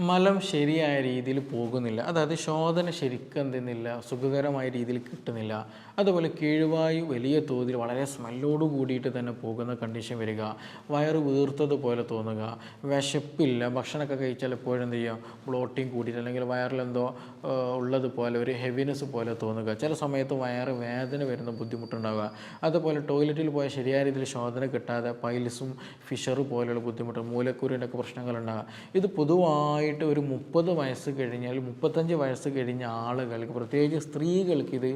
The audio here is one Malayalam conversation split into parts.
മലം ശരിയായ രീതിയിൽ പോകുന്നില്ല. അതായത് ശോധന ശരിക്കും എന്ത് ചെയ്യുന്നില്ല, സുഖകരമായ രീതിയിൽ കിട്ടുന്നില്ല. അതുപോലെ കീഴ്വായു വലിയ തോതിൽ വളരെ സ്മെല്ലോട് കൂടിയിട്ട് തന്നെ പോകുന്ന കണ്ടീഷൻ വരിക, വയറ് വീർത്തതുപോലെ തോന്നുക, വിശപ്പില്ല, ഭക്ഷണമൊക്കെ കഴിച്ചാൽ എപ്പോഴും എന്ത് ചെയ്യുക, ബ്ലോട്ടിങ് കൂടിയിട്ട് അല്ലെങ്കിൽ വയറിലെന്തോ ഉള്ളതുപോലെ ഒരു ഹെവിനെസ് പോലെ തോന്നുക, ചില സമയത്ത് വയറ് വേദന വരുന്ന ബുദ്ധിമുട്ടുണ്ടാവുക, അതുപോലെ ടോയ്ലറ്റിൽ പോയാൽ ശരിയായ രീതിയിൽ ശോധന കിട്ടാതെ പൈൽസും ഫിഷർ പോലെയുള്ള ബുദ്ധിമുട്ട്, മൂലക്കുരുവിൻ്റെ ഒക്കെ പ്രശ്നങ്ങളുണ്ടാകുക. ഇത് പൊതുവായിട്ട് ഒരു 30 വയസ്സ് കഴിഞ്ഞാൽ 35 വയസ്സ് കഴിഞ്ഞ ആളുകൾക്ക്, പ്രത്യേകിച്ച് സ്ത്രീകൾക്ക് ഇത്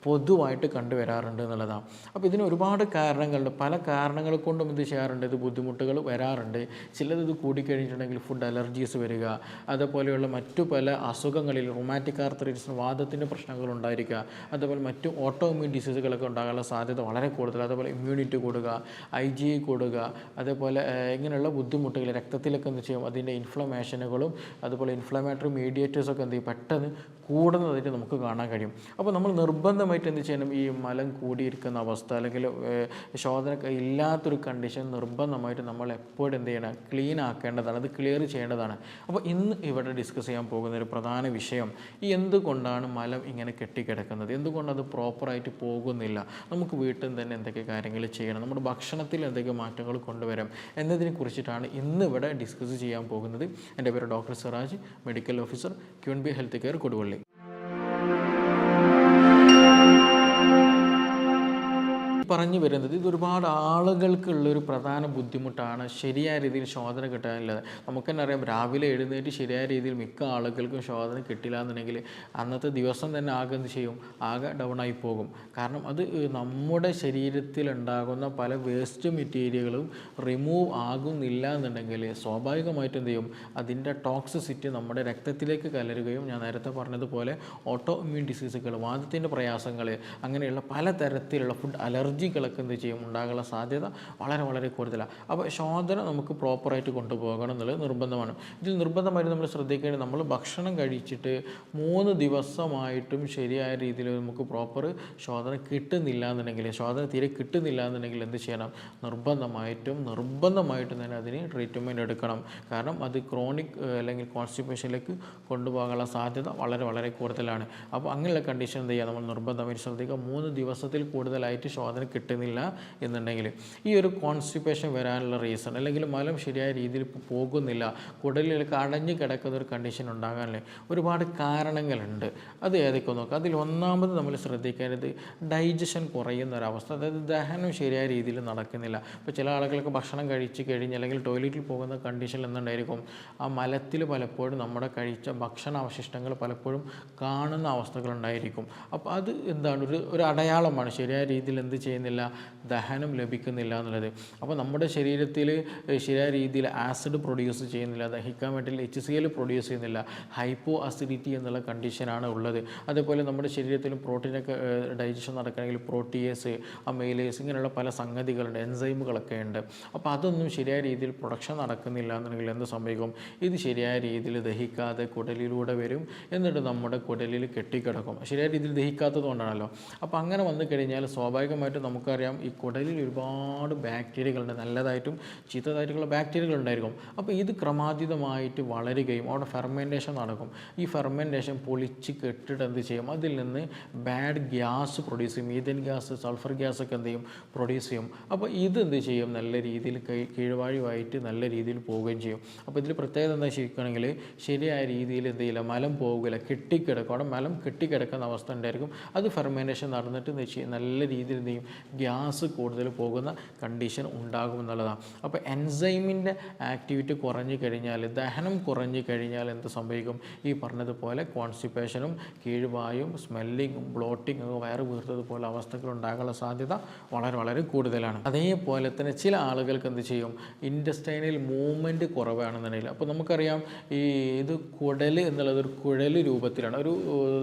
പൊതുവായിട്ട് കണ്ടുവരാറുണ്ട് എന്നുള്ളതാണ്. അപ്പോൾ ഇതിന് ഒരുപാട് കാരണങ്ങളുണ്ട്. പല കാരണങ്ങൾ കൊണ്ടും ഇത് ചെയ്യാറുണ്ട്, ഇത് ബുദ്ധിമുട്ടുകൾ വരാറുണ്ട്. ചിലത് ഇത് കൂടിക്കഴിഞ്ഞിട്ടുണ്ടെങ്കിൽ ഫുഡ് അലർജീസ് വരിക, അതുപോലെയുള്ള മറ്റു പല അസുഖങ്ങളിൽ റൊമാറ്റിക് ആർത്തറൈറ്റിസ്, വാദത്തിൻ്റെ പ്രശ്നങ്ങൾ ഉണ്ടായിരിക്കുക, അതുപോലെ മറ്റു ഓട്ടോ ഇമ്മ്യൂൺ ഡിസീസുകളൊക്കെ ഉണ്ടാകാനുള്ള സാധ്യത വളരെ കൂടുതൽ, അതുപോലെ ഇമ്മ്യൂണിറ്റി കൂടുക, IgE കൂടുക, അതേപോലെ ഇങ്ങനെയുള്ള ബുദ്ധിമുട്ടുകൾ രക്തത്തിലൊക്കെ എന്ത് ചെയ്യും, അതിൻ്റെ ഇൻഫ്ലമേഷനുകളും അതുപോലെ ഇൻഫ്ലമേറ്ററി മീഡിയേറ്റേഴ്സൊക്കെ എന്ത് ചെയ്യും, പെട്ടെന്ന് കൂടുന്നതായിട്ട് നമുക്ക് കാണാൻ കഴിയും. അപ്പോൾ നമ്മൾ നിർബന്ധമായിട്ട് എന്ത് ചെയ്യണം, ഈ മലം കൂടിയിരിക്കുന്ന അവസ്ഥ അല്ലെങ്കിൽ ശോധന ഇല്ലാത്തൊരു കണ്ടീഷൻ നിർബന്ധമായിട്ട് നമ്മൾ എപ്പോഴും എന്ത് ചെയ്യണം, ക്ലീൻ ആക്കേണ്ടതാണ്, അത് ക്ലിയർ ചെയ്യേണ്ടതാണ്. അപ്പോൾ ഇന്ന് ഇവിടെ ഡിസ്കസ് ചെയ്യാൻ പോകുന്ന ഒരു പ്രധാന വിഷയം, ഈ എന്തുകൊണ്ടാണ് മലം ഇങ്ങനെ കെട്ടിക്കിടക്കുന്നത്, എന്തുകൊണ്ടത് പ്രോപ്പറായിട്ട് പോകുന്നില്ല, നമുക്ക് വീട്ടിൽ തന്നെ എന്തൊക്കെ കാര്യങ്ങൾ ചെയ്യണം, നമ്മുടെ ഭക്ഷണത്തിൽ എന്തൊക്കെ മാറ്റങ്ങൾ കൊണ്ടുവരാം എന്നതിനെ കുറിച്ചിട്ടാണ് ഇന്ന് ഇവിടെ ഡിസ്കസ് ചെയ്യാൻ പോകുന്നത്. എൻ്റെ പേര് doctor Siraj, medical officer, QNB health care, Koduvally. പറഞ്ഞു വരുന്നത് ഇത് ഒരുപാട് ആളുകൾക്കുള്ളൊരു പ്രധാന ബുദ്ധിമുട്ടാണ്, ശരിയായ രീതിയിൽ ശോധന കിട്ടാനില്ലാതെ. നമുക്ക് തന്നെ അറിയാം, രാവിലെ എഴുന്നേറ്റ് ശരിയായ രീതിയിൽ മിക്ക ആളുകൾക്കും ശോധന കിട്ടില്ല എന്നുണ്ടെങ്കിൽ അന്നത്തെ ദിവസം തന്നെ ആകെ എന്ത് ചെയ്യും, ആകെ ഡൗൺ ആയി പോകും. കാരണം അത് നമ്മുടെ ശരീരത്തിലുണ്ടാകുന്ന പല വേസ്റ്റ് മെറ്റീരിയലുകളും റിമൂവ് ആകുന്നില്ല എന്നുണ്ടെങ്കിൽ സ്വാഭാവികമായിട്ടും എന്ത് ചെയ്യും, അതിൻ്റെ ടോക്സിസിറ്റി നമ്മുടെ രക്തത്തിലേക്ക് കലരുകയും ഞാൻ നേരത്തെ പറഞ്ഞതുപോലെ ഓട്ടോ ഇമ്മ്യൂൺ ഡിസീസുകൾ, വാദത്തിൻ്റെ പ്രയാസങ്ങൾ, അങ്ങനെയുള്ള പലതരത്തിലുള്ള ഫുഡ് അലർജികളൊക്കെ എന്ത് ചെയ്യും, ഉണ്ടാകാനുള്ള സാധ്യത വളരെ വളരെ കൂടുതലാണ്. അപ്പോൾ ശോധന നമുക്ക് പ്രോപ്പറായിട്ട് കൊണ്ടുപോകണം എന്നുള്ളത് നിർബന്ധമാണ്. ഇതിൽ നിർബന്ധമായിട്ട് നമ്മൾ ശ്രദ്ധിക്കേണ്ടത്, നമ്മൾ ഭക്ഷണം കഴിച്ചിട്ട് 3 ദിവസമായിട്ടും ശരിയായ രീതിയിൽ നമുക്ക് പ്രോപ്പർ ശോധന കിട്ടുന്നില്ല എന്നുണ്ടെങ്കിൽ, ശോധന തീരെ കിട്ടുന്നില്ല എന്നുണ്ടെങ്കിൽ എന്ത് ചെയ്യണം, നിർബന്ധമായിട്ടും തന്നെ അതിന് ട്രീറ്റ്മെൻറ്റ് എടുക്കണം. കാരണം അത് ക്രോണിക് അല്ലെങ്കിൽ കോൺസ്റ്റിപ്പേഷനിലേക്ക് കൊണ്ടുപോകാനുള്ള സാധ്യത വളരെ വളരെ കൂടുതലാണ്. അപ്പോൾ അങ്ങനെയുള്ള കണ്ടീഷൻ എന്ത് ചെയ്യുക, നമ്മൾ നിർബന്ധമായിട്ട് ശ്രദ്ധിക്കുക. 3 ദിവസത്തിൽ കൂടുതലായിട്ട് ശോധന കിട്ടുന്നില്ല എന്നുണ്ടെങ്കിൽ, ഈ ഒരു കോൺസ്റ്റിപ്പേഷൻ വരാനുള്ള റീസൺ അല്ലെങ്കിൽ മലം ശരിയായ രീതിയിൽ പോകുന്നില്ല, കുടലിലൊക്കെ അടഞ്ഞു കിടക്കുന്ന ഒരു കണ്ടീഷൻ ഉണ്ടാകാനല്ലേ ഒരുപാട് കാരണങ്ങളുണ്ട്. അത് ഏതൊക്കെ നോക്കുക. അതിൽ ഒന്നാമത് നമ്മൾ ശ്രദ്ധിക്കേണ്ടത് ഡൈജഷൻ കുറയുന്ന ഒരവസ്ഥ, അതായത് ദഹനം ശരിയായ രീതിയിൽ നടക്കുന്നില്ല. ഇപ്പോൾ ചില ആളുകൾക്ക് ഭക്ഷണം കഴിച്ച് കഴിഞ്ഞ് അല്ലെങ്കിൽ ടോയ്ലറ്റിൽ പോകുന്ന കണ്ടീഷൻ എന്തുണ്ടായിരിക്കും, ആ മലത്തിൽ പലപ്പോഴും നമ്മുടെ കഴിച്ച ഭക്ഷണ അവശിഷ്ടങ്ങൾ പലപ്പോഴും കാണുന്ന അവസ്ഥകളുണ്ടായിരിക്കും. അപ്പോൾ അത് എന്താണ്, ഒരു അടയാളമാണ് ശരിയായ രീതിയിൽ എന്ത് ചെയ്യുന്നില്ല, ദഹനം ലഭിക്കുന്നില്ല എന്നുള്ളത്. അപ്പോൾ നമ്മുടെ ശരീരത്തിൽ ശരിയായ രീതിയിൽ ആസിഡ് പ്രൊഡ്യൂസ് ചെയ്യുന്നില്ല, ദഹിക്കാൻ വേണ്ടി HCl പ്രൊഡ്യൂസ് ചെയ്യുന്നില്ല, ഹൈപ്പോ അസിഡിറ്റി എന്നുള്ള കണ്ടീഷനാണ് ഉള്ളത്. അതേപോലെ നമ്മുടെ ശരീരത്തിലും പ്രോട്ടീനൊക്കെ ഡൈജഷൻ നടക്കണമെങ്കിൽ പ്രോട്ടിയേസ്, അമൈലേസ്, ഇങ്ങനെയുള്ള പല സംഗതികളുണ്ട്, എൻസൈമുകളൊക്കെ ഉണ്ട്. അപ്പോൾ അതൊന്നും ശരിയായ രീതിയിൽ പ്രൊഡക്ഷൻ നടക്കുന്നില്ല എന്നുണ്ടെങ്കിൽ എന്ത് സംഭവിക്കും, ഇത് ശരിയായ രീതിയിൽ ദഹിക്കാതെ കുടലിലൂടെ വരും, എന്നിട്ട് നമ്മുടെ കുടലിൽ കെട്ടിക്കിടക്കും. ശരിയായ രീതിയിൽ ദഹിക്കാത്തത് കൊണ്ടാണല്ലോ. അപ്പോൾ അങ്ങനെ വന്നു കഴിഞ്ഞാൽ സ്വാഭാവികമായിട്ടും നമുക്കറിയാം, ഈ കുടലിൽ ഒരുപാട് ബാക്ടീരിയകളുണ്ട്, നല്ലതായിട്ടും ചീത്തതായിട്ടുള്ള ബാക്ടീരിയകൾ ഉണ്ടായിരിക്കും. അപ്പോൾ ഇത് ക്രമാതീതമായിട്ട് വളരുകയും അവിടെ ഫെർമെൻറ്റേഷൻ നടക്കും. ഈ ഫെർമെൻറ്റേഷൻ പൊളിച്ച് കെട്ടിട്ട് എന്ത് ചെയ്യും, അതിൽ നിന്ന് ബാഡ് ഗ്യാസ് പ്രൊഡ്യൂസ് ചെയ്യും, മീഥേൻ ഗ്യാസ്, സൾഫർ ഗ്യാസ് ഒക്കെ എന്ത് ചെയ്യും, പ്രൊഡ്യൂസ് ചെയ്യും. അപ്പോൾ ഇത് എന്ത് ചെയ്യും, നല്ല രീതിയിൽ കീഴ്വായുവായിട്ട് നല്ല രീതിയിൽ പോവുകയും ചെയ്യും. അപ്പോൾ ഇതിൽ പ്രത്യേകത എന്താ ശരിക്കുകയാണെങ്കിൽ, ശരിയായ രീതിയിൽ എന്ത് ചെയ്യില്ല, മലം പോകില്ല, കെട്ടിക്കിടക്കും. അവിടെ മലം കെട്ടിക്കിടക്കുന്ന അവസ്ഥ ഉണ്ടായിരിക്കും. അത് ഫെർമെൻറ്റേഷൻ നടന്നിട്ട് നല്ല രീതിയിൽ എന്ത് ചെയ്യും, ഗ്യാസ് കൂടുതൽ പോകുന്ന കണ്ടീഷൻ ഉണ്ടാകുമെന്നുള്ളതാണ്. അപ്പോൾ എൻസൈമിൻ്റെ ആക്ടിവിറ്റി കുറഞ്ഞു കഴിഞ്ഞാൽ, ദഹനം കുറഞ്ഞു കഴിഞ്ഞാൽ എന്ത് സംഭവിക്കും, ഈ പറഞ്ഞതുപോലെ കോൺസ്റ്റിപ്പേഷനും കീഴ്വായും സ്മെല്ലിങ്ങും ബ്ലോട്ടിങ്ങും വയറ് വീർത്തതുപോലെ അവസ്ഥകൾ ഉണ്ടാകാനുള്ള സാധ്യത വളരെ വളരെ കൂടുതലാണ്. അതേപോലെ തന്നെ ചില ആളുകൾക്ക് എന്ത് ചെയ്യും, ഇൻറ്റസ്റ്റൈനൽ മൂവ്മെൻറ്റ് കുറവാണെന്നുണ്ടെങ്കിൽ, അപ്പോൾ നമുക്കറിയാം ഈ ഇത് കുടൽ എന്നുള്ളത് ഒരു കുഴൽ രൂപത്തിലാണ്, ഒരു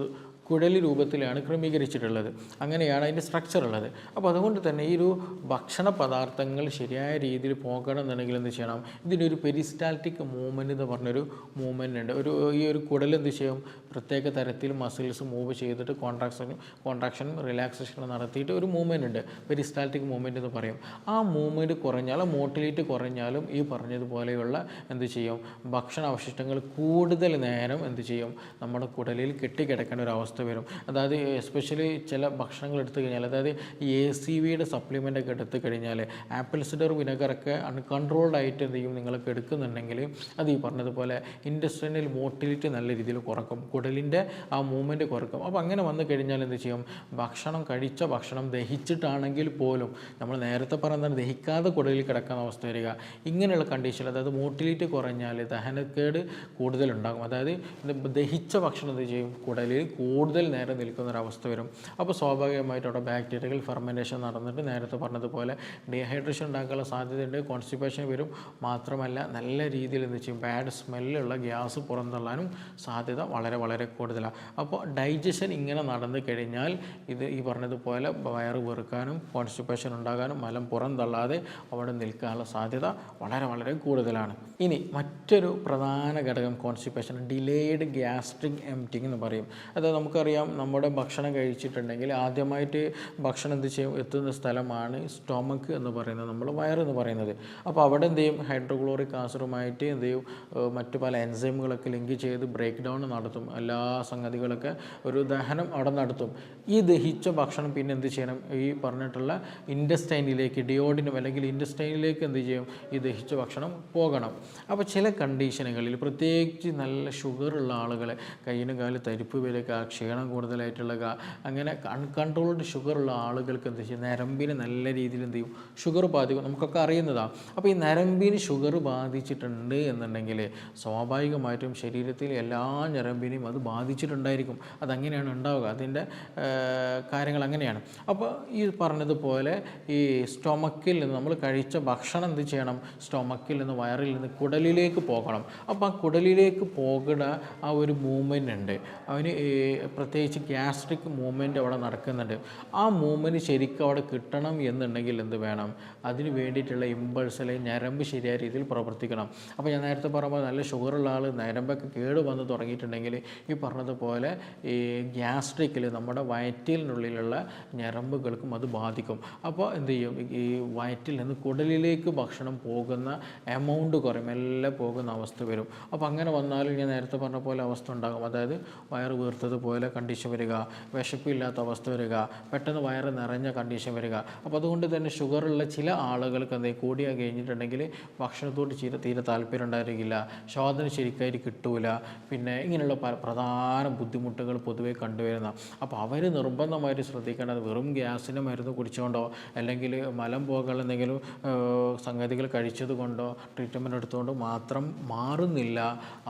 കുഴലി രൂപത്തിലാണ് ക്രമീകരിച്ചിട്ടുള്ളത്. അങ്ങനെയാണ് അതിൻ്റെ സ്ട്രക്ചർ ഉള്ളത്. അപ്പോൾ അതുകൊണ്ട് തന്നെ ഈ ഒരു ഭക്ഷണ പദാർത്ഥങ്ങൾ ശരിയായ രീതിയിൽ പോകണം എന്നുണ്ടെങ്കിൽ എന്ത് ചെയ്യണം, ഇതിനൊരു പെരിസ്റ്റാൽറ്റിക് മൂവ്മെൻറ്റ് എന്ന് പറഞ്ഞൊരു മൂവ്മെൻ്റ് ഉണ്ട്. ഈ ഒരു കുടൽ എന്ത് ചെയ്യും, പ്രത്യേക തരത്തിൽ മസിൽസ് മൂവ് ചെയ്തിട്ട് കോൺട്രാക്ഷനും റിലാക്സേഷനും നടത്തിയിട്ട് ഒരു മൂവ്മെൻ്റ് ഉണ്ട്, പെരിസ്റ്റാൽറ്റിക് മൂവ്മെൻറ്റ് എന്ന് പറയും. ആ മൂവ്മെൻറ്റ് കുറഞ്ഞാലും മോട്ടിലിറ്റി കുറഞ്ഞാലും ഈ പറഞ്ഞതുപോലെയുള്ള എന്ത് ചെയ്യും, ഭക്ഷണ അവശിഷ്ടങ്ങൾ കൂടുതൽ നേരം എന്ത് ചെയ്യും, നമ്മുടെ കുടലിൽ കെട്ടിക്കിടക്കേണ്ട ഒരു അവസ്ഥ വരും. അതായത് എസ്പെഷ്യലി ചില ഭക്ഷണങ്ങൾ എടുത്തു കഴിഞ്ഞാൽ, അതായത് ഈ ACVയുടെ സപ്ലിമെൻ്റ് ഒക്കെ എടുത്തു കഴിഞ്ഞാൽ ആപ്പിൾ സിഡർ വിനെഗറൊക്കെ അൺകൺട്രോൾഡ് ആയിട്ട് എന്ത് ചെയ്യും നിങ്ങൾക്ക് എടുക്കുന്നുണ്ടെങ്കിൽ അത് ഈ പറഞ്ഞതുപോലെ ഇൻറ്റസ്റ്റൈനൽ മോട്ടിലിറ്റി നല്ല രീതിയിൽ കുറക്കും, കുടലിൻ്റെ ആ മൂവ്മെൻറ്റ് കുറക്കും. അപ്പോൾ അങ്ങനെ വന്നു കഴിഞ്ഞാൽ എന്ത് ചെയ്യും, കഴിച്ച ഭക്ഷണം ദഹിച്ചിട്ടാണെങ്കിൽ പോലും നമ്മൾ നേരത്തെ പറഞ്ഞാൽ ദഹിക്കാതെ കുടലിൽ കിടക്കുന്ന അവസ്ഥ വരിക. ഇങ്ങനെയുള്ള കണ്ടീഷനിൽ അതായത് മോട്ടിലിറ്റി കുറഞ്ഞാൽ ദഹനക്കേട് കൂടുതലുണ്ടാകും. അതായത് ദഹിച്ച ഭക്ഷണം എന്ത് ചെയ്യും, കുടലിൽ കൂടുതൽ നേരം നിൽക്കുന്നൊരവസ്ഥ വരും. അപ്പോൾ സ്വാഭാവികമായിട്ട് അവിടെ ബാക്ടീരിയകൾ ഫെർമെൻറ്റേഷൻ നടന്നിട്ട് നേരത്തെ പറഞ്ഞതുപോലെ ഡീഹൈഡ്രേഷൻ ഉണ്ടാക്കാനുള്ള സാധ്യതയുണ്ട്, കോൺസ്റ്റിപ്പേഷൻ വരും. മാത്രമല്ല നല്ല രീതിയിൽ എന്ത് ചെയ്യും, ബാഡ് സ്മെല്ലുള്ള ഗ്യാസ് പുറന്തള്ളാനും സാധ്യത വളരെ വളരെ കൂടുതലാണ്. അപ്പോൾ ഡൈജഷൻ ഇങ്ങനെ നടന്നു കഴിഞ്ഞാൽ ഇത് ഈ പറഞ്ഞതുപോലെ വയറ് വെറുക്കാനും കോൺസ്റ്റിപ്പേഷൻ ഉണ്ടാകാനും മലം പുറന്തള്ളാതെ അവിടെ നിൽക്കാനുള്ള സാധ്യത വളരെ വളരെ കൂടുതലാണ്. ഇനി മറ്റൊരു പ്രധാന ഘടകം കോൺസ്റ്റിപ്പേഷൻ, ഡിലേഡ് ഗ്യാസ്ട്രിക് എംപ്റ്റിങ് എന്ന് പറയും. അതായത് നമുക്കറിയാം, നമ്മുടെ ഭക്ഷണം കഴിച്ചിട്ടുണ്ടെങ്കിൽ ആദ്യമായിട്ട് ഭക്ഷണം എന്ത് ചെയ്യും എത്തുന്ന സ്ഥലമാണ് സ്റ്റൊമക്ക് എന്ന് പറയുന്നത്, നമ്മൾ വയറെന്ന് പറയുന്നത്. അപ്പോൾ അവിടെ എന്ത് ചെയ്യും, ഹൈഡ്രോക്ലോറിക് ആസിഡുമായിട്ട് എന്ത് ചെയ്യും മറ്റു പല എൻസൈമുകളൊക്കെ ലിങ്ക് ചെയ്ത് ബ്രേക്ക് ഡൗൺ നടത്തും, എല്ലാ സംഗതികളൊക്കെ ഒരു ദഹനം അവിടെ നടത്തും. ഈ ദഹിച്ച ഭക്ഷണം പിന്നെ എന്ത് ചെയ്യണം, ഈ പറഞ്ഞിട്ടുള്ള ഇൻറ്റസ്റ്റൈനിലേക്ക്, ഡിയോഡിനും അല്ലെങ്കിൽ ഇൻറ്റസ്റ്റൈനിലേക്ക് എന്ത് ചെയ്യും, ഈ ദഹിച്ച ഭക്ഷണം പോകണം. അപ്പോൾ ചില കണ്ടീഷനുകളിൽ പ്രത്യേകിച്ച് നല്ല ഷുഗറുള്ള ആളുകൾ, കയ്യിനും കാലിൽ തരിപ്പ് വരിക, ക്ഷീണം കൂടുതലായിട്ടുള്ള അങ്ങനെ അൺകൺട്രോൾഡ് ഷുഗറുള്ള ആളുകൾക്ക് എന്ത് ചെയ്യും, നരമ്പിന് നല്ല രീതിയിൽ എന്ത് ചെയ്യും ഷുഗർ ബാധിക്കും. നമുക്കൊക്കെ അറിയുന്നതാണ്. അപ്പോൾ ഈ നരമ്പിന് ഷുഗർ ബാധിച്ചിട്ടുണ്ട് എന്നുണ്ടെങ്കിൽ സ്വാഭാവികമായിട്ടും ശരീരത്തിൽ എല്ലാ ഞരമ്പിനെയും അത് ബാധിച്ചിട്ടുണ്ടായിരിക്കും. അതങ്ങനെയാണ് ഉണ്ടാവുക, അതിൻ്റെ കാര്യങ്ങൾ അങ്ങനെയാണ്. അപ്പോൾ ഈ പറഞ്ഞതുപോലെ ഈ സ്റ്റൊമക്കിൽ നിന്ന് നമ്മൾ കഴിച്ച ഭക്ഷണം എന്ത് ചെയ്യണം, സ്റ്റൊമക്കിൽ നിന്ന് വയറിൽ നിന്ന് കുടലിലേക്ക് പോകണം. അപ്പോൾ ആ കുടലിലേക്ക് പോകുന്ന ആ ഒരു മൂവ്മെൻ്റ് ഉണ്ട്, അവന് പ്രത്യേകിച്ച് ഗ്യാസ്ട്രിക് മൂവ്മെൻറ്റ് അവിടെ നടക്കുന്നുണ്ട്. ആ മൂവ്മെൻറ്റ് ശരിക്കും അവിടെ കിട്ടണം എന്നുണ്ടെങ്കിൽ എന്ത് വേണം, അതിന് വേണ്ടിയിട്ടുള്ള ഇമ്പൾസ് അല്ലെങ്കിൽ ഞരമ്പ് ശരിയായ രീതിയിൽ പ്രവർത്തിക്കണം. അപ്പോൾ ഞാൻ നേരത്തെ പറയുമ്പോൾ നല്ല ഷുഗറുള്ള ആൾ നരമ്പൊക്കെ കേട് വന്ന് തുടങ്ങിയിട്ടുണ്ടെങ്കിൽ ഈ പറഞ്ഞതുപോലെ ഈ ഗ്യാസ്ട്രിക്കിൽ നമ്മുടെ വയറ്റിനുള്ളിലുള്ള ഞരമ്പുകൾക്കും അത് ബാധിക്കും. അപ്പോൾ എന്ത് ചെയ്യും, ഈ വയറ്റിൽ നിന്ന് കുടലിലേക്ക് ഭക്ഷണം പോകുന്ന എമൗണ്ട് കുറയും, എല്ലാം പോകുന്ന അവസ്ഥ വരും. അപ്പോൾ അങ്ങനെ വന്നാലും ഞാൻ നേരത്തെ പറഞ്ഞ പോലെ അവസ്ഥ ഉണ്ടാകും. അതായത് വയറ് വീർത്തതുപോലെ കണ്ടീഷൻ വരിക, വിശപ്പില്ലാത്ത അവസ്ഥ വരിക, പെട്ടെന്ന് വയറ് നിറഞ്ഞ കണ്ടീഷൻ വരിക. അപ്പോൾ അതുകൊണ്ട് തന്നെ ഷുഗറുള്ള ചില ആളുകൾക്ക് എന്തെങ്കിലും കൂടിയാൽ കഴിഞ്ഞിട്ടുണ്ടെങ്കിൽ ഭക്ഷണത്തോട് തീരെ താല്പര്യം ഉണ്ടായിരിക്കില്ല, ശോധന ശരിക്കായിട്ട് കിട്ടൂല, പിന്നെ ഇങ്ങനെയുള്ള പ്രധാന ബുദ്ധിമുട്ടുകൾ പൊതുവേ കണ്ടുവരുന്ന. അപ്പോൾ അവർ നിർബന്ധമായിട്ട് ശ്രദ്ധിക്കേണ്ടത് വെറും ഗ്യാസിന് മരുന്ന് കുടിച്ചുകൊണ്ടോ അല്ലെങ്കിൽ മലം പോകാനുള്ള എന്തെങ്കിലും സംഗതികൾ കഴിച്ചത് കൊണ്ടോ ട്രീറ്റ്മെൻറ്റ് എടുത്തുകൊണ്ടോ മാത്രം മാറുന്നില്ല.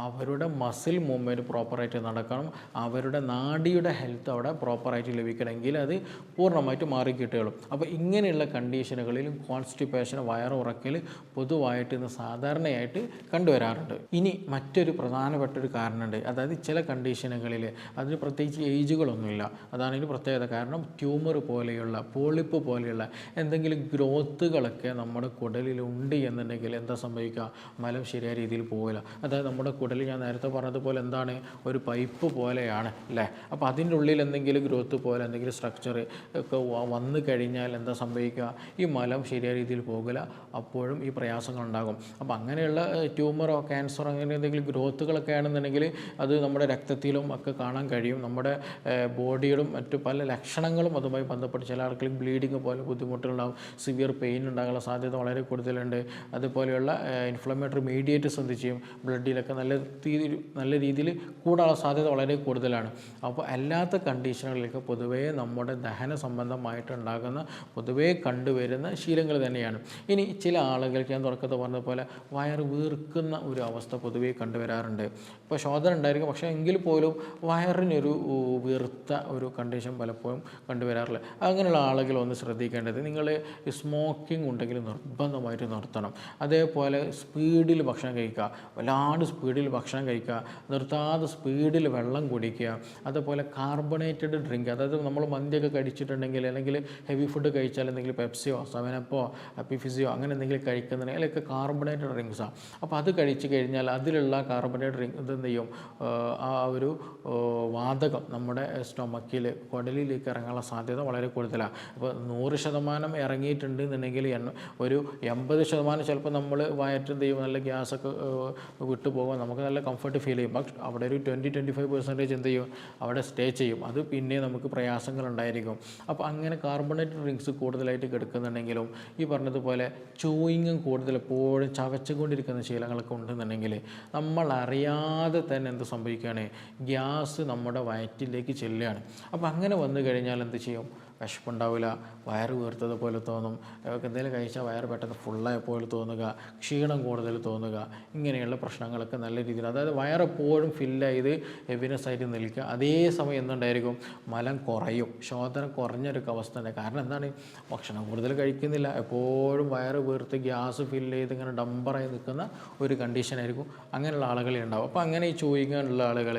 അവരുടെ മസിൽ മൂവ്മെൻറ്റ് പ്രോപ്പറായിട്ട് നടക്കണം, അവരുടെ നാഡിയുടെ ഹെൽത്ത് അവിടെ പ്രോപ്പറായിട്ട് ലഭിക്കണമെങ്കിൽ അത് പൂർണ്ണമായിട്ട് മാറിക്കിട്ടുകയുള്ളൂ. അപ്പോൾ ഇങ്ങനെയുള്ള കണ്ടീഷനുകളിലും കോൺസ്റ്റിപ്പേഷൻ, വയറുറക്കൽ പൊതുവായിട്ട് ഇന്ന് സാധാരണയായിട്ട് കണ്ടുവരാറുണ്ട്. ഇനി മറ്റൊരു പ്രധാനപ്പെട്ട ഒരു കാരണമുണ്ട്, അതായത് ചില കണ്ടീഷനുകളിൽ അതിന് പ്രത്യേകിച്ച് ഏജുകളൊന്നുമില്ല, അതാണ് ഇതിന് പ്രത്യേകത. കാരണം ട്യൂമർ പോലെയുള്ള, പോളിപ്പ് പോലെയുള്ള എന്തെങ്കിലും ഗ്രോത്തുകളൊക്കെ നമ്മുടെ കുടലിലുണ്ട് എന്നുണ്ടെങ്കിൽ എന്താ സംഭവിക്കുക, മലം ശരിയായ രീതിയിൽ പോകില്ല. അതായത് നമ്മുടെ കുടലിൽ ഞാൻ നേരത്തെ പറഞ്ഞതുപോലെ എന്താണ്, ഒരു പൈപ്പ് പോലെയാണ് അല്ലേ. അപ്പോൾ അതിൻ്റെ ഉള്ളിൽ എന്തെങ്കിലും ഗ്രോത്ത് പോലെ എന്തെങ്കിലും സ്ട്രക്ചർ ഒക്കെ വന്നു കഴിഞ്ഞാൽ എന്താ സംഭവിക്കുക, ഈ മലം ശരിയായ രീതിയിൽ പോകില്ല, അപ്പോഴും ഈ പ്രയാസങ്ങളുണ്ടാകും. അപ്പോൾ അങ്ങനെയുള്ള ട്യൂമറോ ക്യാൻസറോ അങ്ങനെ എന്തെങ്കിലും ഗ്രോത്തുകളൊക്കെ ആണെന്നുണ്ടെങ്കിൽ അത് നമ്മുടെ രക്തത്തിലും ഒക്കെ കാണാൻ കഴിയും, നമ്മുടെ ബോഡിയിലും മറ്റു പല ലക്ഷണങ്ങളും അതുമായി ബന്ധപ്പെട്ട് ചില ആൾക്കാർക്ക് ബ്ലീഡിങ് പോലെ ബുദ്ധിമുട്ടുകളുണ്ടാകും, സിവിയർ പെയിൻ ഉണ്ടാകാനുള്ള സാധ്യത വളരെ കൂടുതലുണ്ട്. അതുപോലെയുള്ള ഇൻഫ്ലമേറ്ററി മീഡിയേറ്റേഴ്സ് എന്ത് ചെയ്യും, ബ്ലഡിലൊക്കെ നല്ല രീതിയിൽ കൂടാനുള്ള സാധ്യത വളരെ കൂടുതലാണ്. അപ്പോൾ അല്ലാത്ത കണ്ടീഷനുകളിലേക്ക് പൊതുവേ നമ്മുടെ ദഹന സംബന്ധമായിട്ടുണ്ടാകുന്ന പൊതുവേ കണ്ടുവരുന്ന ശീലങ്ങൾ തന്നെയാണ്. ഇനി ചില ആളുകൾക്ക് ഞാൻ തുടക്കത്തിൽ പറഞ്ഞതുപോലെ വയറ് വീർക്കുന്ന ഒരു അവസ്ഥ പൊതുവേ കണ്ടുവരാറുണ്ട്. ഇപ്പോൾ ശോധന ഉണ്ടായിരിക്കും, പക്ഷേ എങ്കിൽ പോലും വയറിനൊരു വീർത്ത ഒരു കണ്ടീഷൻ പലപ്പോഴും കണ്ടുവരാറില്ല. അങ്ങനെയുള്ള ആളുകൾ ഒന്ന് ശ്രദ്ധിക്കേണ്ടത്, നിങ്ങൾ സ്മോക്കിംഗ് ഉണ്ടെങ്കിൽ നിർബന്ധമായിട്ട് നിർത്തണം. അതേപോലെ സ്പീഡിൽ ഭക്ഷണം കഴിക്കുക, വല്ലാണ്ട് സ്പീഡിൽ ഭക്ഷണം കഴിക്കുക, നിർത്താതെ സ്പീഡിൽ വെള്ളം കുടിക്കുക, അതുപോലെ കാർബണേറ്റഡ് ഡ്രിങ്ക്, അതായത് നമ്മൾ മന്തിയൊക്കെ കഴിച്ചിട്ടുണ്ടെങ്കിൽ അല്ലെങ്കിൽ ഹെവി ഫുഡ് കഴിച്ചാൽ എന്തെങ്കിലും പെപ്സിയോ സെവനപ്പോ ഹാപ്പി ഫിസിയോ അങ്ങനെ എന്തെങ്കിലും കഴിക്കുന്നുണ്ടെങ്കിൽ അതിലൊക്കെ കാർബണേറ്റഡ് ഡ്രിങ്ക്സാണ്. അപ്പോൾ അത് കഴിച്ച് കഴിഞ്ഞാൽ അതിലുള്ള കാർബണേറ്റഡ് ഡ്രിങ്ക് ഇതെന്ത് ചെയ്യും, ആ ഒരു വാതകം നമ്മുടെ സ്റ്റൊമക്കിൽ കുടലിലേക്ക് ഇറങ്ങാനുള്ള സാധ്യത വളരെ കൂടുതലാണ്. അപ്പോൾ 100% ഇറങ്ങിയിട്ടുണ്ട് എന്നുണ്ടെങ്കിൽ ഒരു 80% ചിലപ്പോൾ നമ്മൾ വയറ്റ് എന്ത് ചെയ്യും, നല്ല ഗ്യാസൊക്കെ വിട്ടു പോകുമ്പോൾ നമുക്ക് നല്ല കംഫർട്ട് ഫീൽ ചെയ്യും. പക്ഷെ അവിടെ ഒരു 20-25% എന്ത് ചെയ്യും, അവിടെ സ്റ്റേ ചെയ്യും. അത് പിന്നെ നമുക്ക് പ്രയാസങ്ങളുണ്ടായിരിക്കും. അപ്പോൾ അങ്ങനെ കാർബണേറ്റഡ് ഡ്രിങ്ക്സ് കൂടുതലായിട്ട് എടുക്കുന്നുണ്ടെങ്കിലും ഈ പറഞ്ഞതുപോലെ ചൂയിങ്ങും കൂടുതൽ എപ്പോഴും ചവച്ചുകൊണ്ടിരിക്കുന്ന ശീലങ്ങളൊക്കെ ഉണ്ടെന്നുണ്ടെങ്കിൽ നമ്മൾ അറിയാതെ തന്നെ എന്ത് സംഭവിക്കുകയാണ്, ഗ്യാസ് നമ്മുടെ വയറ്റിലേക്ക് ചെല്ലുകയാണ്. അപ്പോൾ അങ്ങനെ വന്നു കഴിഞ്ഞാൽ എന്ത് ചെയ്യും, വിശപ്പുണ്ടാവില്ല, വയറ് വീർത്തത് പോലെ തോന്നും, എന്തെങ്കിലും കഴിച്ചാൽ വയറ് പെട്ടെന്ന് ഫുള്ളായ പോലെ തോന്നുക, ക്ഷീണം കൂടുതൽ തോന്നുക, ഇങ്ങനെയുള്ള പ്രശ്നങ്ങളൊക്കെ നല്ല രീതിയിൽ, അതായത് വയറെപ്പോഴും ഫില്ലായത് ഹെവിനെസ് ആയിട്ട് നിൽക്കുക. അതേ സമയം എന്തുണ്ടായിരിക്കും, മലം കുറയും, ശോധന കുറഞ്ഞൊരു അവസ്ഥ ഉണ്ട്. കാരണം എന്താണ്, ഭക്ഷണം കൂടുതൽ കഴിക്കുന്നില്ല, എപ്പോഴും വയറ് വീർത്ത് ഗ്യാസ് ഫില്ല് ചെയ്ത് ഇങ്ങനെ ഡംബറായി നിൽക്കുന്ന ഒരു കണ്ടീഷനായിരിക്കും അങ്ങനെയുള്ള ആളുകളെ ഉണ്ടാവും. അപ്പോൾ അങ്ങനെ ഈ ചോദിക്കാനുള്ള ആളുകൾ,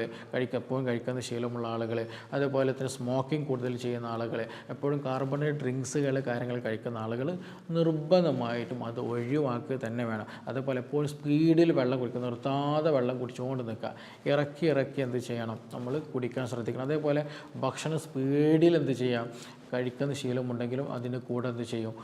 എപ്പോഴും കഴിക്കുന്ന ശീലമുള്ള ആളുകൾ, അതുപോലെ തന്നെ സ്മോക്കിംഗ് കൂടുതൽ ചെയ്യുന്ന ആളുകൾ, എപ്പോഴും കാർബണേറ്റ് ഡ്രിങ്ക്സുകൾ കാര്യങ്ങൾ കഴിക്കുന്ന ആളുകൾ നിർബന്ധമായിട്ടും അത് ഒഴിവാക്കുക തന്നെ വേണം. അതുപോലെ എപ്പോഴും സ്പീഡിൽ വെള്ളം കുടിക്കുക, നിർത്താതെ വെള്ളം കുടിച്ചുകൊണ്ട് നിൽക്കുക, ഇറക്കി എന്ത് ചെയ്യണം, നമ്മൾ കുടിക്കാൻ ശ്രദ്ധിക്കണം. അതേപോലെ ഭക്ഷണം സ്പീഡിൽ എന്ത് ചെയ്യാം, കഴിക്കുന്ന ശീലമുണ്ടെങ്കിലും അതിൻ്റെ കൂടെ എന്ത് ചെയ്യും,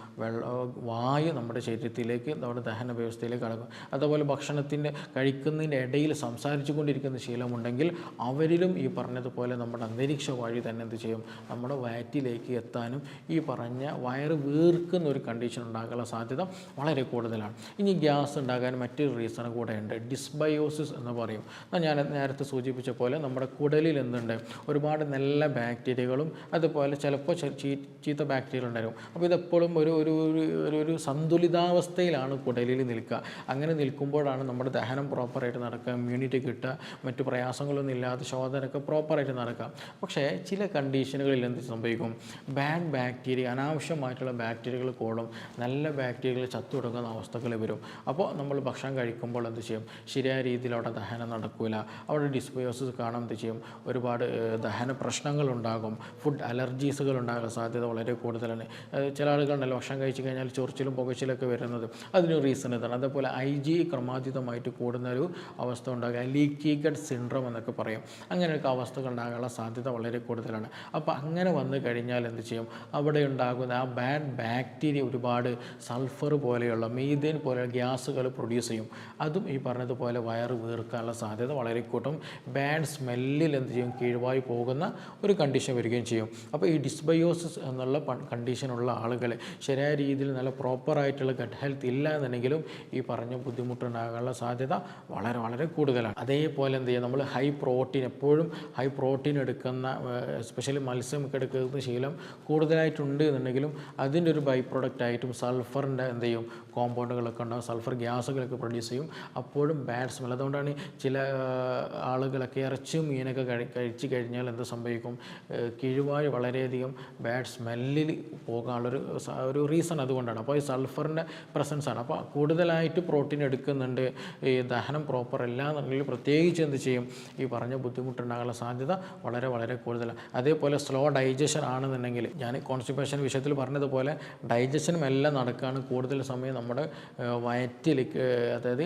വായു നമ്മുടെ ശരീരത്തിലേക്ക്, നമ്മുടെ ദഹന വ്യവസ്ഥയിലേക്ക് കടക്കും. അതുപോലെ ഭക്ഷണത്തിൻ്റെ കഴിക്കുന്നതിൻ്റെ ഇടയിൽ സംസാരിച്ചു കൊണ്ടിരിക്കുന്ന ശീലമുണ്ടെങ്കിൽ അവരിലും ഈ പറഞ്ഞതുപോലെ നമ്മുടെ അന്തരീക്ഷ വായു തന്നെ എന്ത് ചെയ്യും, നമ്മുടെ വയറ്റിലേക്ക് എത്താനും ഈ പറഞ്ഞ വയറ് വീർക്കുന്ന ഒരു കണ്ടീഷൻ ഉണ്ടാകാനുള്ള സാധ്യത വളരെ കൂടുതലാണ്. ഇനി ഗ്യാസ് ഉണ്ടാകാൻ മറ്റൊരു റീസൺ കൂടെ ഉണ്ട്, ഡിസ്ബയോസിസ് എന്ന് പറയും. ഞാൻ നേരത്തെ സൂചിപ്പിച്ച പോലെ നമ്മുടെ കുടലിൽ എന്തുണ്ട്, ഒരുപാട് നല്ല ബാക്ടീരിയകളും അതുപോലെ ചിലപ്പോൾ ചീത്ത ബാക്ടീരിയ ഉണ്ടായിരുന്നു. അപ്പോൾ ഇതെപ്പോഴും ഒരു സന്തുലിതാവസ്ഥയിലാണ് കുടലിൽ നിൽക്കുക. അങ്ങനെ നിൽക്കുമ്പോഴാണ് നമ്മുടെ ദഹനം പ്രോപ്പറായിട്ട് നടക്കുക, ഇമ്മ്യൂണിറ്റി കിട്ടുക, മറ്റു പ്രയാസങ്ങളൊന്നും ഇല്ലാതെ ശോധനയൊക്കെ പ്രോപ്പറായിട്ട് നടക്കുക. പക്ഷേ ചില കണ്ടീഷനുകളിൽ എന്ത് സംഭവിക്കും, ബാഡ് ബാക്ടീരിയ, അനാവശ്യമായിട്ടുള്ള ബാക്ടീരിയകൾ കൂടും, നല്ല ബാക്ടീരിയകൾ ചത്തുടങ്ങുന്ന അവസ്ഥകൾ വരും. അപ്പോൾ നമ്മൾ ഭക്ഷണം കഴിക്കുമ്പോൾ എന്ത് ചെയ്യും, ശരിയായ രീതിയിൽ അവിടെ ദഹനം നടക്കില്ല, അവിടെ ഡിസ്ബയോസിസ് കാണാൻ എന്ത് ചെയ്യും, ഒരുപാട് ദഹന പ്രശ്നങ്ങളുണ്ടാകും, ഫുഡ് അലർജീസുകൾ ഉണ്ടാകാൻ സാധ്യത വളരെ കൂടുതലാണ്. ചില ആളുകളുണ്ടല്ലോ ഭക്ഷണം കഴിച്ചു കഴിഞ്ഞാൽ ചൊറിച്ചിലും പുകച്ചിലൊക്കെ വരുന്നത്, അതിന് റീസൺ ഇതാണ്. അതേപോലെ IgE ക്രമാതീതമായിട്ട് കൂടുന്നൊരു അവസ്ഥ ഉണ്ടാകുക, ലീക്കി ഗട്ട് സിൻഡ്രോം എന്നൊക്കെ പറയും. അങ്ങനെയൊക്കെ അവസ്ഥകൾ ഉണ്ടാകാനുള്ള സാധ്യത വളരെ കൂടുതലാണ്. അപ്പോൾ അങ്ങനെ വന്നു കഴിഞ്ഞാൽ എന്ത് ചെയ്യും, അവിടെ ഉണ്ടാകുന്ന ആ ബാഡ് ബാക്ടീരിയ ഒരുപാട് സൾഫർ പോലെയുള്ള മീഥേൻ പോലെയുള്ള ഗ്യാസുകൾ പ്രൊഡ്യൂസ് ചെയ്യും. അതും ഈ പറഞ്ഞതുപോലെ വയറ് വീർക്കാനുള്ള സാധ്യത വളരെ കൂട്ടും. ബാഡ് സ്മെല്ലിൽ എന്ത് ചെയ്യും, കീഴ്വായി പോകുന്ന ഒരു കണ്ടീഷൻ വരികയും ചെയ്യും. അപ്പോൾ ഈ ഡിസ്ബയോസിസ് എന്നുള്ള കണ്ടീഷനുള്ള ആളുകൾ ശരിയായ രീതിയിൽ നല്ല പ്രോപ്പറായിട്ടുള്ള ഗട്ട് ഹെൽത്ത് ഇല്ല എന്നുണ്ടെങ്കിലും ഈ പറഞ്ഞ ബുദ്ധിമുട്ടുണ്ടാകാനുള്ള സാധ്യത വളരെ വളരെ കൂടുതലാണ്. അതേപോലെ എന്ത് ചെയ്യുക, നമ്മൾ എപ്പോഴും ഹൈ പ്രോട്ടീൻ എടുക്കുന്ന, എസ്പെഷ്യലി മത്സ്യമൊക്കെ എടുക്കുന്ന ശീലം കൂടുതലായിട്ടുണ്ട് എന്നുണ്ടെങ്കിലും അതിൻ്റെ ഒരു ബൈ പ്രൊഡക്റ്റായിട്ടും സൾഫറിൻ്റെ എന്ത് ചെയ്യും, കോമ്പൗണ്ടുകളൊക്കെ ഉണ്ടാകും, സൾഫർ ഗ്യാസുകളൊക്കെ പ്രൊഡ്യൂസ് ചെയ്യും. അപ്പോഴും ബാഡ് സ്മെൽ. അതുകൊണ്ടാണ് ചില ആളുകളൊക്കെ ഇറച്ചിയും മീനൊക്കെ കഴിച്ചു കഴിഞ്ഞാൽ എന്ത് സംഭവിക്കും, കിഴുവാഴ് വളരെയധികം ബാഡ് സ്മെല്ലിൽ പോകാനുള്ളൊരു റീസൺ അതുകൊണ്ടാണ്. അപ്പോൾ ഈ സൾഫറിൻ്റെ പ്രസൻസ് ആണ്. അപ്പോൾ കൂടുതലായിട്ട് പ്രോട്ടീൻ എടുക്കുന്നുണ്ട്, ഈ ദഹനം പ്രോപ്പർ അല്ല എന്നുണ്ടെങ്കിൽ പ്രത്യേകിച്ച് എന്ത് ചെയ്യും, ഈ പറഞ്ഞ ബുദ്ധിമുട്ടുണ്ടാകാനുള്ള സാധ്യത വളരെ വളരെ കൂടുതലാണ്. അതേപോലെ സ്ലോ ഡൈജഷൻ ആണെന്നുണ്ടെങ്കിൽ, ഞാൻ കോൺസ്റ്റിപ്പേഷൻ വിഷയത്തിൽ പറഞ്ഞതുപോലെ ഡൈജഷനും എല്ലാം നടക്കുകയാണ്, കൂടുതൽ സമയം നമ്മുടെ വയറ്റിലേക്ക്, അതായത്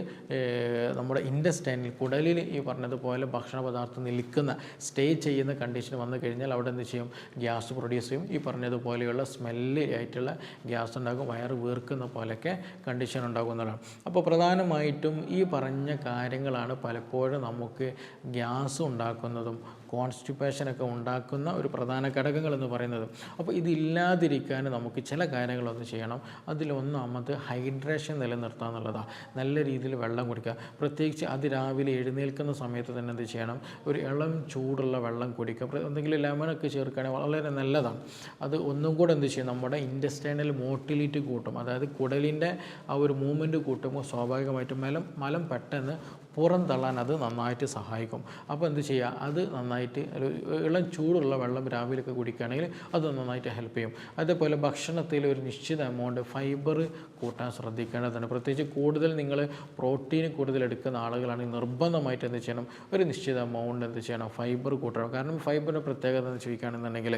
നമ്മുടെ ഇൻറ്റസ്റ്റൈനിൽ, കുടലിൽ ഈ പറഞ്ഞതുപോലെ ഭക്ഷണ പദാർത്ഥം നിൽക്കുന്ന സ്റ്റേ ചെയ്യുന്ന കണ്ടീഷൻ വന്നു കഴിഞ്ഞാൽ അവിടെ എന്ത് ചെയ്യും, ഗ്യാസ് പ്രൊഡ്യൂസ് ചെയ്യും. ഈ പറഞ്ഞതുപോലെയുള്ള സ്മെല്ല് ആയിട്ടുള്ള ഗ്യാസ് ഉണ്ടാകും, വയറ് വീർക്കുന്ന പോലെയൊക്കെ കണ്ടീഷൻ ഉണ്ടാകുന്നതാണ്. അപ്പോൾ പ്രധാനമായിട്ടും ഈ പറഞ്ഞ കാര്യങ്ങളാണ് പലപ്പോഴും നമുക്ക് ഗ്യാസ് ഉണ്ടാക്കുന്നതും കോൺസ്റ്റിപ്പേഷനൊക്കെ ഉണ്ടാക്കുന്ന ഒരു പ്രധാന ഘടകങ്ങളെന്ന് പറയുന്നത്. അപ്പോൾ ഇതില്ലാതിരിക്കാൻ നമുക്ക് ചില കാര്യങ്ങളൊന്ന് ചെയ്യണം. അതിലൊന്നാമത് ഹൈഡ്രേഷൻ നിലനിർത്തുക എന്നുള്ളതാണ്. നല്ല രീതിയിൽ വെള്ളം കുടിക്കുക, പ്രത്യേകിച്ച് അതിരാവിലെ എഴുന്നേൽക്കുന്ന സമയത്ത് തന്നെ എന്ത് ചെയ്യണം, ഒരു ഇളം ചൂടുള്ള വെള്ളം കുടിക്കുക. എന്തെങ്കിലും ലെമണൊക്കെ ചേർക്കുകയാണെങ്കിൽ വളരെ നല്ലതാണ്. അത് ഒന്നും കൂടെ എന്ത് ചെയ്യും, നമ്മുടെ ഇൻറ്റസ്റ്റൈനൽ മോട്ടിലിറ്റി കൂട്ടും, അതായത് കുടലിൻ്റെ ആ ഒരു മൂവ്മെൻറ്റ് കൂട്ടുമ്പോൾ സ്വാഭാവികമായിട്ടും മലം പെട്ടെന്ന് പുറന്തള്ളാൻ അത് നന്നായിട്ട് സഹായിക്കും. അപ്പോൾ എന്ത് ചെയ്യുക, അത് നന്നായിട്ട് ഒരു ഇളം ചൂടുള്ള വെള്ളം രാവിലെയൊക്കെ കുടിക്കുകയാണെങ്കിൽ അത് നന്നായിട്ട് ഹെൽപ്പ് ചെയ്യും. അതേപോലെ ഭക്ഷണത്തിൽ ഒരു നിശ്ചിത എമൗണ്ട് ഫൈബർ കൂട്ടാൻ ശ്രദ്ധിക്കേണ്ടതാണ്. പ്രത്യേകിച്ച് കൂടുതൽ നിങ്ങൾ പ്രോട്ടീൻ കൂടുതൽ എടുക്കുന്ന ആളുകളാണെങ്കിൽ നിർബന്ധമായിട്ട് എന്ത് ചെയ്യണം, ഒരു നിശ്ചിത എമൗണ്ട് എന്ത് ചെയ്യണം, ഫൈബർ കൂട്ടണം. കാരണം ഫൈബറിൻ്റെ പ്രത്യേകത എന്ന് ചോദിക്കുകയാണെന്നുണ്ടെങ്കിൽ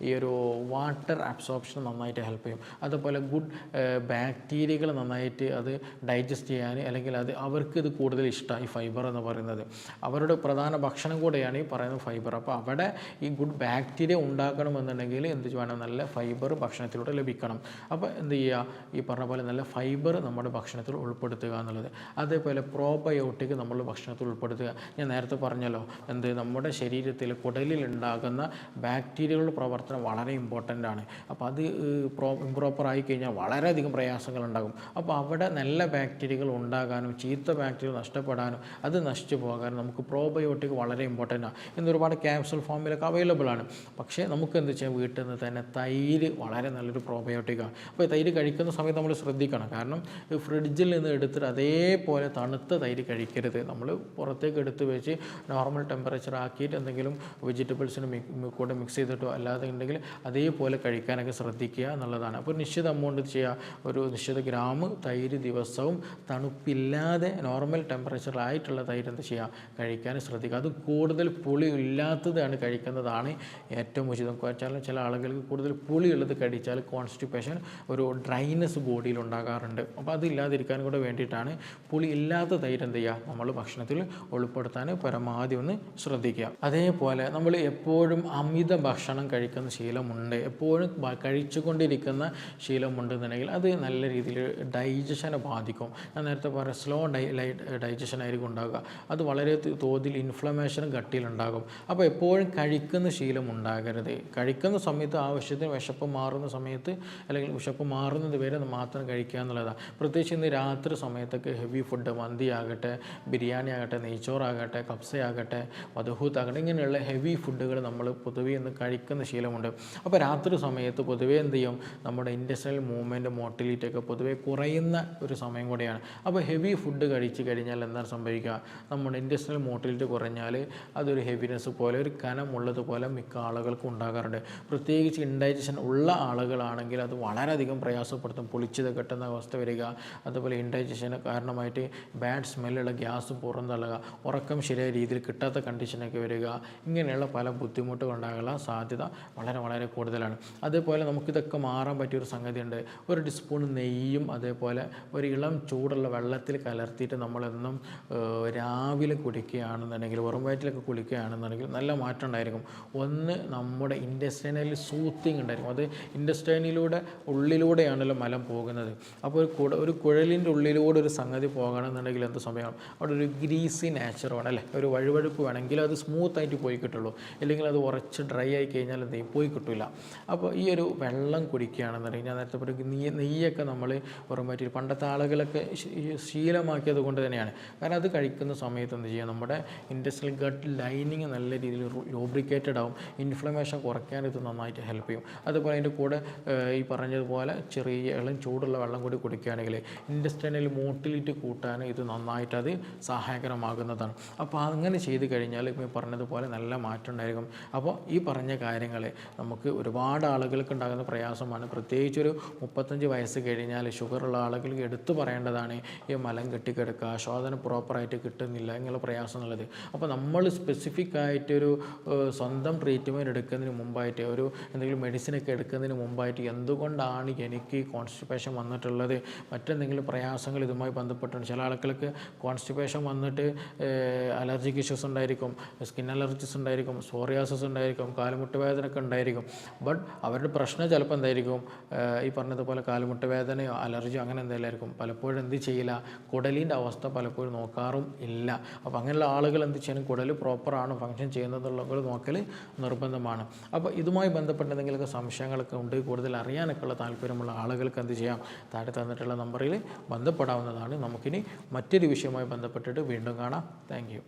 ഈ ഒരു വാട്ടർ അബ്സോർപ്ഷൻ നന്നായിട്ട് ഹെൽപ്പ് ചെയ്യും. അതുപോലെ ഗുഡ് ബാക്ടീരിയകൾ നന്നായിട്ട് അത് ഡൈജസ്റ്റ് ചെയ്യാൻ, അല്ലെങ്കിൽ അത് അവർക്ക് ഇത് കൂടുതൽ ഇഷ്ടമാണ് ഈ ഫൈബർ എന്ന് പറയുന്നത്. അവരുടെ പ്രധാന ഭക്ഷണം കൂടെയാണ് ഈ പറയുന്ന ഫൈബർ. അപ്പോൾ അവിടെ ഈ ഗുഡ് ബാക്ടീരിയ ഉണ്ടാക്കണമെന്നുണ്ടെങ്കിൽ എന്ത് വേണം, നല്ല ഫൈബർ ഭക്ഷണത്തിലൂടെ ലഭിക്കണം. അപ്പോൾ എന്ത് ചെയ്യുക, ഈ പറഞ്ഞ പോലെ നല്ല ഫൈബർ നമ്മുടെ ഭക്ഷണത്തിൽ ഉൾപ്പെടുത്തുക എന്നുള്ളത്. അതേപോലെ പ്രോബയോട്ടിക് നമ്മൾ ഭക്ഷണത്തിൽ ഉൾപ്പെടുത്തുക. ഞാൻ നേരത്തെ പറഞ്ഞല്ലോ, നമ്മുടെ ശരീരത്തിൽ കുടലിൽ ഉണ്ടാകുന്ന ബാക്ടീരിയകളുടെ പ്രവർത്തനം വളരെ ഇമ്പോർട്ടൻ്റ് ആണ്. അപ്പോൾ അത് ഇംപ്രോപ്പറായി കഴിഞ്ഞാൽ വളരെയധികം പ്രയാസങ്ങളുണ്ടാകും. അപ്പോൾ അവിടെ നല്ല ബാക്ടീരിയകൾ ഉണ്ടാകാനും ചീത്ത ബാക്ടീരിയകൾ നഷ്ടപ്പെടാനും അത് നശിച്ചു പോകാനും നമുക്ക് പ്രോബയോട്ടിക് വളരെ ഇമ്പോർട്ടൻ്റ് ആണ്. ഇന്ന് ഒരുപാട് ക്യാപ്സൂൾ ഫോമിലൊക്കെ അവൈലബിൾ ആണ്. പക്ഷേ നമുക്ക് എന്ത് ചെയ്യാം, വീട്ടിൽ നിന്ന് തന്നെ തൈര് വളരെ നല്ലൊരു പ്രോബയോട്ടിക്കാണ്. അപ്പോൾ തൈര് കഴിക്കുന്ന സമയത്ത് നമ്മൾ ശ്രദ്ധിക്കണം. കാരണം ഫ്രിഡ്ജിൽ നിന്ന് എടുത്തിട്ട് അതേപോലെ തണുത്ത തൈര് കഴിക്കരുത്. നമ്മൾ പുറത്തേക്ക് എടുത്ത് വെച്ച് നോർമൽ ടെമ്പറേച്ചർ ആക്കിയിട്ട് എന്തെങ്കിലും വെജിറ്റബിൾസിന് കൂടെ മിക്സ് ചെയ്തിട്ടോ അല്ലാതെ ഉണ്ടെങ്കിൽ അതേപോലെ കഴിക്കാനൊക്കെ ശ്രദ്ധിക്കുക എന്നുള്ളതാണ്. അപ്പോൾ നിശ്ചിത എമൗണ്ട് ചെയ്യുക, ഒരു നിശ്ചിത ഗ്രാം തൈര് ദിവസവും തണുപ്പില്ലാതെ നോർമൽ ടെമ്പറേച്ചറിലായിട്ടുള്ള തൈര് എന്ത് ചെയ്യുക, കഴിക്കാൻ ശ്രദ്ധിക്കുക. അത് കൂടുതൽ പുളി ഇല്ലാത്തതാണ് കഴിക്കുന്നതാണ് ഏറ്റവും ഉചിതം. ചില ആളുകൾക്ക് കൂടുതൽ പുളിയുള്ളത് കഴിച്ചാൽ കോൺസ്റ്റിപ്പേഷൻ, ഒരു ഡ്രൈനെസ് ബോഡിയിൽ ഉണ്ടാകാറുണ്ട്. അപ്പോൾ അതില്ലാതിരിക്കാൻ കൂടെ വേണ്ടിയിട്ടാണ് പുളി ഇല്ലാത്ത തൈര് എന്ത് ചെയ്യുക, നമ്മൾ ഭക്ഷണത്തിൽ ഉൾപ്പെടുത്താൻ പരമാവധി ഒന്ന് ശ്രദ്ധിക്കുക. അതേപോലെ നമ്മൾ എപ്പോഴും അമിത ഭക്ഷണം കഴിക്കുന്ന ശീലമുണ്ട്, എപ്പോഴും കഴിച്ചുകൊണ്ടിരിക്കുന്ന ശീലമുണ്ടെന്നുണ്ടെങ്കിൽ അത് നല്ല രീതിയിൽ ഡൈജഷനെ ബാധിക്കും. ഞാൻ നേരത്തെ പറഞ്ഞ സ്ലോ ഡൈജഷൻ ആയിരിക്കും ഉണ്ടാകുക. അത് വളരെ തോതിൽ ഇൻഫ്ലമേഷനും ഗട്ടിയിലുണ്ടാകും. അപ്പോൾ എപ്പോഴും കഴിക്കുന്ന ശീലം ഉണ്ടാകരുത്. കഴിക്കുന്ന സമയത്ത് ആവശ്യത്തിന് വിശപ്പ് മാറുന്ന സമയത്ത്, അല്ലെങ്കിൽ വിശപ്പ് മാറുന്നത് വരെ മാത്രം കഴിക്കുക എന്നുള്ളതാണ്. പ്രത്യേകിച്ച് ഇന്ന് രാത്രി സമയത്തൊക്കെ ഹെവി ഫുഡ്, മന്തി ആകട്ടെ, ബിരിയാണി ആകട്ടെ, നെയ്ച്ചോറാകട്ടെ, കബ്സയാകട്ടെ, മധുഹൂത്താകട്ടെ, ഇങ്ങനെയുള്ള ഹെവി ഫുഡുകൾ നമ്മൾ പൊതുവേ ഇന്ന് കഴിക്കുന്ന ശീലമുണ്ട്. അപ്പോൾ രാത്രി സമയത്ത് പൊതുവേ എന്ത് ചെയ്യും, നമ്മുടെ ഇൻഡസ്ട്രിയൽ മൂവ്മെൻറ്റ് മോട്ടിലിറ്റി ഒക്കെ പൊതുവേ കുറയുന്ന ഒരു സമയം കൂടെയാണ്. അപ്പോൾ ഹെവി ഫുഡ് കഴിച്ച് കഴിഞ്ഞാൽ എന്താണ് സംഭവിക്കുക, നമ്മുടെ ഇൻഡസ്ട്രിയൽ മോട്ടിലിറ്റി കുറഞ്ഞാൽ അതൊരു ഹെവിനെസ് പോലെ, ഒരു കനമുള്ളതുപോലെ മിക്ക ആളുകൾക്കും ഉണ്ടാകാറുണ്ട്. പ്രത്യേകിച്ച് ഇൻഡൈജഷൻ ഉള്ള ആളുകളാണെങ്കിൽ അത് വളരെയധികം പ്രയാസപ്പെടുത്തും. പൊളിച്ചത് കെട്ടുന്ന അവസ്ഥ വരിക, അതുപോലെ ഇൻഡൈജഷന് കാരണമായിട്ട് ബാഡ് സ്മെല്ലുള്ള ഗ്യാസ് പുറന്തള്ളുക, ഉറക്കം ശരിയായ രീതിയിൽ കിട്ടാത്ത കണ്ടീഷനൊക്കെ വരിക, ഇങ്ങനെയുള്ള പല ബുദ്ധിമുട്ടുകൾ ഉണ്ടാകാനുള്ള സാധ്യത വളരെ വളരെ കൂടുതലാണ്. അതേപോലെ നമുക്കിതൊക്കെ മാറാൻ പറ്റിയൊരു സംഗതിയുണ്ട്. ഒരു ടീസ്പൂൺ നെയ്യും അതേപോലെ ഒരു ഇളം ചൂടുള്ള വെള്ളത്തിൽ കലർത്തിയിട്ട് നമ്മളെന്നും രാവിലെ കുടിക്കുകയാണെന്നുണ്ടെങ്കിൽ, വെറും വയറ്റിലൊക്കെ കുളിക്കുകയാണെന്നുണ്ടെങ്കിൽ നല്ല മാറ്റം ഉണ്ടായിരിക്കും. ഒന്ന്, നമ്മുടെ ഇൻഡസ്ട്രൈനിൽ സൂത്തിങ് ഉണ്ടായിരിക്കും. അത് ഇൻഡസ്ട്രൈനിലൂടെ ഉള്ളിലൂടെയാണല്ലോ മലം പോകുന്നത്. അപ്പോൾ ഒരു കുഴലിൻ്റെ ഉള്ളിലൂടെ ഒരു സംഗതി പോകണമെന്നുണ്ടെങ്കിൽ എന്ത് സമയമാണ്, അവിടെ ഒരു ഗ്രീസി നേച്ചർ വേണം, അല്ലേ, ഒരു വഴുവഴുപ്പ് വേണമെങ്കിൽ അത് സ്മൂത്തായിട്ട് പോയി കിട്ടുള്ളൂ. ഇല്ലെങ്കിൽ അത് ഉറച്ച് ഡ്രൈ ആയി കഴിഞ്ഞാൽ എന്ത് ചെയ്യും, പോയി കിട്ടില്ല. അപ്പോൾ ഈ ഒരു വെള്ളം കുടിക്കുകയാണെന്നുണ്ടെങ്കിൽ, ഞാൻ നേരത്തെ പറയും നെയ്യൊക്കെ നമ്മൾ വെറും വയറ്റിൽ പണ്ടത്തെ ആളുകളൊക്കെ ശീലമാക്കിയത് കൊണ്ട് തന്നെയാണ്. കാരണം അത് കഴിക്കുന്ന സമയത്ത് എന്ത് ചെയ്യുക, നമ്മുടെ ഇൻഡസ്ട്രിയൽ ഗട്ട് ലൈനിങ് നല്ല രീതിയിൽ ലൂബ്രിക്കേറ്റഡ് ആവും. ഇൻഫ്ലമേഷൻ കുറയ്ക്കാൻ ഇത് നന്നായിട്ട് ഹെൽപ്പ് ചെയ്യും. അതുപോലെ അതിൻ്റെ കൂടെ ഈ പറഞ്ഞതുപോലെ ചെറിയ ഇളം ചൂടുള്ള വെള്ളം കൂടി കുടിക്കുകയാണെങ്കിൽ ഇൻഡസ്ട്രിയൽ മോട്ടിലിറ്റി കൂട്ടാൻ ഇത് നന്നായിട്ട് അത് സഹായകരമാകുന്നതാണ്. അപ്പോൾ അങ്ങനെ ചെയ്ത് കഴിഞ്ഞാൽ ഇപ്പോൾ പറഞ്ഞതുപോലെ നല്ല മാറ്റം ഉണ്ടായിരിക്കും. അപ്പോൾ ഈ പറഞ്ഞ കാര്യങ്ങൾ നമുക്ക് ഒരുപാട് ആളുകൾക്ക് ഉണ്ടാകുന്ന പ്രയാസമാണ്. പ്രത്യേകിച്ചൊരു 35 വയസ്സ് കഴിഞ്ഞാൽ ഷുഗറുള്ള ആളുകൾക്ക് എടുത്തു പറയേണ്ടതാണ് ഈ മലം കെട്ടിക്കിടക്കുക, ശോധന പ്രോപ്പറായിട്ട് കിട്ടുന്നില്ല, ഇങ്ങനെയുള്ള പ്രയാസം എന്നുള്ളത്. അപ്പോൾ നമ്മൾ സ്പെസിഫിക് ആയിട്ടൊരു സ്വന്തം ട്രീറ്റ്മെൻറ്റ് എടുക്കുന്നതിന് മുമ്പായിട്ട്, ഒരു എന്തെങ്കിലും മെഡിസിനൊക്കെ എടുക്കുന്നതിന് മുമ്പായിട്ട് എന്തുകൊണ്ടാണ് എനിക്ക് കോൺസ്റ്റിപ്പേഷൻ വന്നിട്ടുള്ളത്, മറ്റെന്തെങ്കിലും പ്രയാസങ്ങൾ ഇതുമായി ബന്ധപ്പെട്ടുണ്ട്. ചില ആളുകൾക്ക് കോൺസ്റ്റിപ്പേഷൻ വന്നിട്ട് അലർജിക് ഇഷ്യൂസ് ഉണ്ടായിരിക്കും, സ്കിൻ അലർജീസ് ഉണ്ടായിരിക്കും, സോറിയാസിസ് ഉണ്ടായിരിക്കും, കാലുമുട്ട് വേദനയൊക്കെ ഉണ്ടായിരിക്കും. ബട്ട് അവരുടെ പ്രശ്നം ചിലപ്പോൾ എന്തായിരിക്കും, ഈ പറഞ്ഞതുപോലെ കാലുമുട്ട് വേദനയോ അലർജിയോ അങ്ങനെ എന്തെങ്കിലും ആയിരിക്കും. പലപ്പോഴും എന്ത് ചെയ്യില്ല, കുടലിൻ്റെ അവസ്ഥ പലപ്പോഴും നോക്കാറും ഇല്ല. അപ്പോൾ അങ്ങനെയുള്ള ആളുകൾ എന്ത് ചെയ്യണം, കുടൽ പ്രോപ്പറാണ് ഫങ്ഷൻ ചെയ്യുന്നതുള്ള നോക്കൽ നിർബന്ധമാണ്. അപ്പോൾ ഇതുമായി ബന്ധപ്പെട്ട എന്തെങ്കിലുമൊക്കെ സംശയങ്ങളൊക്കെ ഉണ്ട്, കൂടുതൽ അറിയാനൊക്കെ ഉള്ള താല്പര്യമുള്ള ആളുകൾക്ക് എന്ത് ചെയ്യാം, താഴെ തന്നിട്ടുള്ള നമ്പറിൽ ബന്ധപ്പെടാവുന്നതാണ്. നമുക്കിനി മറ്റൊരു വിഷയവുമായി ബന്ധപ്പെട്ടിട്ട് വീണ്ടും കാണാം. Thank you.